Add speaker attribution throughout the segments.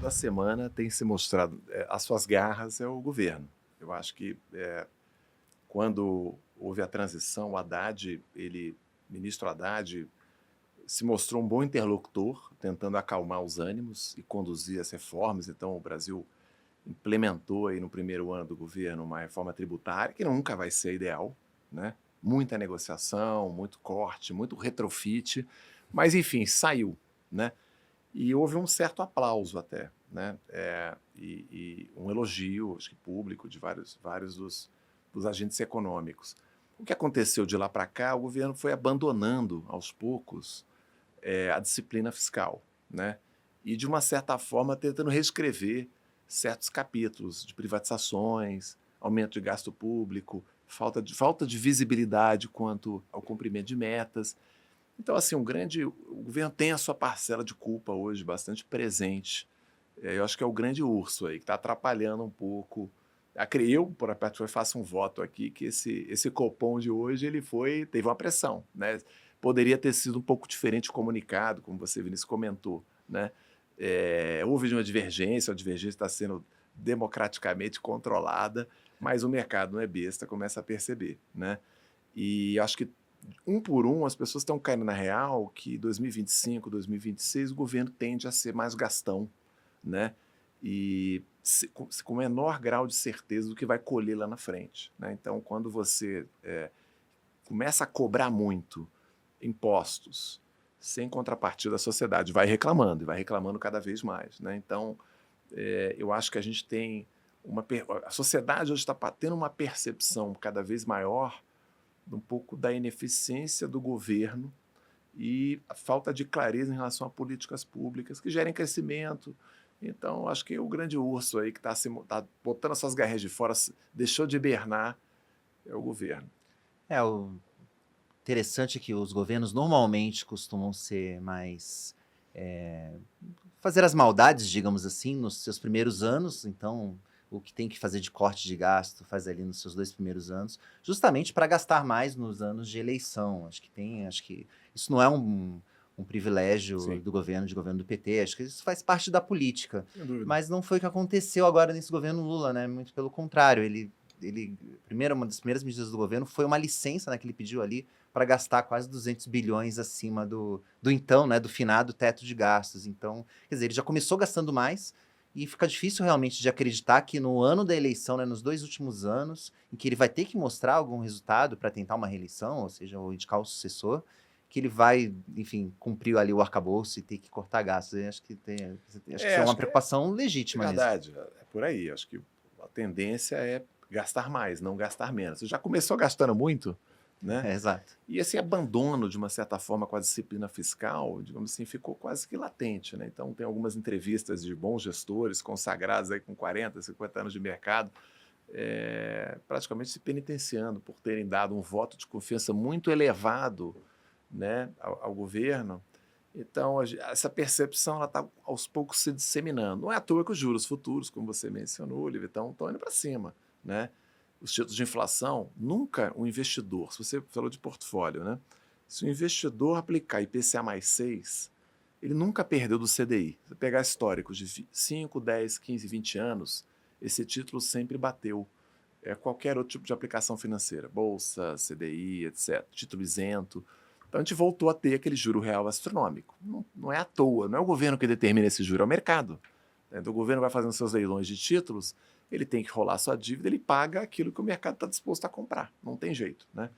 Speaker 1: toda semana tem se mostrado, as suas garras é o governo. Eu acho que quando houve a transição, o Haddad, ministro Haddad, se mostrou um bom interlocutor, tentando acalmar os ânimos e conduzir as reformas. Então, o Brasil implementou aí no primeiro ano do governo uma reforma tributária que nunca vai ser ideal, né? Muita negociação, muito corte, muito retrofit, mas enfim, saiu, né? E houve um certo aplauso até, né? E um elogio, acho que público, de vários dos agentes econômicos. O que aconteceu de lá para cá, o governo foi abandonando aos poucos a disciplina fiscal, né? E de uma certa forma tentando reescrever certos capítulos de privatizações, aumento de gasto público, falta de visibilidade quanto ao cumprimento de metas. Então, assim, o governo tem a sua parcela de culpa hoje bastante presente. Eu acho que é o grande urso aí, que está atrapalhando um pouco. Eu, por a parte, faço um voto aqui que esse Copom de hoje teve uma pressão, né? Poderia ter sido um pouco diferente comunicado, como você, Vinícius, comentou, né? Houve uma divergência, a divergência está sendo democraticamente controlada, mas o mercado não é besta, começa a perceber, né? E acho que um por um, as pessoas estão caindo na real que 2025, 2026, o governo tende a ser mais gastão, né? E com menor grau de certeza do que vai colher lá na frente, né? Então, quando você começa a cobrar muito impostos, sem contrapartida, a sociedade vai reclamando, e vai reclamando cada vez mais, né? Então, eu acho que a gente tem a sociedade hoje está tendo uma percepção cada vez maior um pouco da ineficiência do governo e a falta de clareza em relação a políticas públicas que gerem crescimento. Então, acho que o grande urso aí que está botando as suas garras de fora, deixou de hibernar, é o governo.
Speaker 2: O interessante é que os governos normalmente costumam ser mais fazer as maldades, digamos assim, nos seus primeiros anos. Então, o que tem que fazer de corte de gasto faz ali nos seus 2 primeiros anos, justamente para gastar mais nos anos de eleição. Acho que isso não é um privilégio
Speaker 1: Sim,
Speaker 2: do governo, de governo do PT. Acho que isso faz parte da política.
Speaker 1: sem dúvida.
Speaker 2: Mas não foi o que aconteceu agora nesse governo Lula, né? Muito pelo contrário. Uma das primeiras medidas do governo foi uma licença, né, que ele pediu ali para gastar quase 200 bilhões acima do então, né, do finado teto de gastos. Então, quer dizer, ele já começou gastando mais e fica difícil realmente de acreditar que no ano da eleição, né, nos 2 últimos anos, em que ele vai ter que mostrar algum resultado para tentar uma reeleição, ou seja, ou indicar o sucessor, que ele vai, enfim, cumprir ali o arcabouço e ter que cortar gastos. Eu acho que isso é uma
Speaker 1: Acho que
Speaker 2: preocupação
Speaker 1: é
Speaker 2: legítima mesmo.
Speaker 1: verdade, é por aí. Acho que a tendência é gastar mais, não gastar menos. Você já começou gastando muito, né?
Speaker 2: Exato.
Speaker 1: E esse abandono, de uma certa forma, com a disciplina fiscal, digamos assim, ficou quase que latente, né? Então, tem algumas entrevistas de bons gestores, consagrados aí com 40, 50 anos de mercado, praticamente se penitenciando por terem dado um voto de confiança muito elevado, né, ao governo. Então, essa percepção está aos poucos se disseminando. Não é à toa que os juros futuros, como você mencionou, Olivia, estão indo para cima, né? Os títulos de inflação, nunca o investidor, se você falou de portfólio, né? Se o investidor aplicar IPCA mais 6, ele nunca perdeu do CDI. Se você pegar históricos de 5, 10, 15, 20 anos, esse título sempre bateu qualquer outro tipo de aplicação financeira, bolsa, CDI, etc., título isento. Então a gente voltou a ter aquele juro real astronômico. Não é à toa, não é o governo que determina esse juro, é o mercado. Então o governo vai fazendo seus leilões de títulos, ele tem que rolar sua dívida, ele paga aquilo que o mercado está disposto a comprar, não tem jeito, né?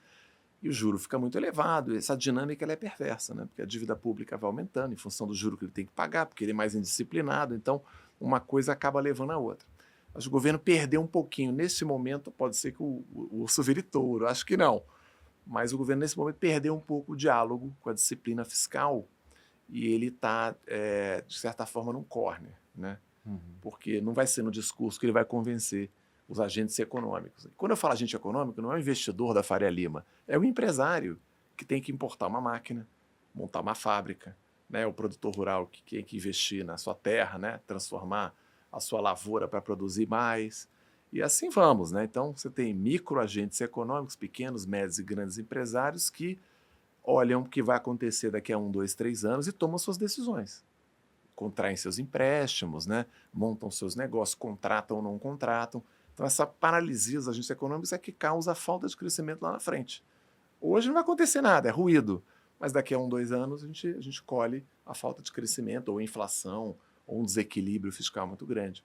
Speaker 1: E o juro fica muito elevado, e essa dinâmica ela é perversa, né? Porque a dívida pública vai aumentando em função do juro que ele tem que pagar, porque ele é mais indisciplinado, então uma coisa acaba levando a outra. Mas o governo perdeu um pouquinho. Nesse momento, pode ser que o urso vire touro, acho que não. Mas o governo, nesse momento, perdeu um pouco o diálogo com a disciplina fiscal e ele está, de certa forma, num corner, né?
Speaker 2: Uhum.
Speaker 1: Porque não vai ser no discurso que ele vai convencer os agentes econômicos. E quando eu falo agente econômico, não é o investidor da Faria Lima, é o empresário que tem que importar uma máquina, montar uma fábrica, né? O produtor rural que tem que investir na sua terra, né? Transformar a sua lavoura para produzir mais. E assim vamos, né? Então você tem micro agentes econômicos, pequenos, médios e grandes empresários que olham o que vai acontecer daqui a 1, 2, 3 anos e tomam suas decisões. contraem seus empréstimos, né? Montam seus negócios, contratam ou não contratam. Então, essa paralisia dos agentes econômicos é que causa a falta de crescimento lá na frente. Hoje não vai acontecer nada, é ruído. Mas daqui a 1, 2 anos a gente colhe a falta de crescimento, ou inflação, ou um desequilíbrio fiscal muito grande.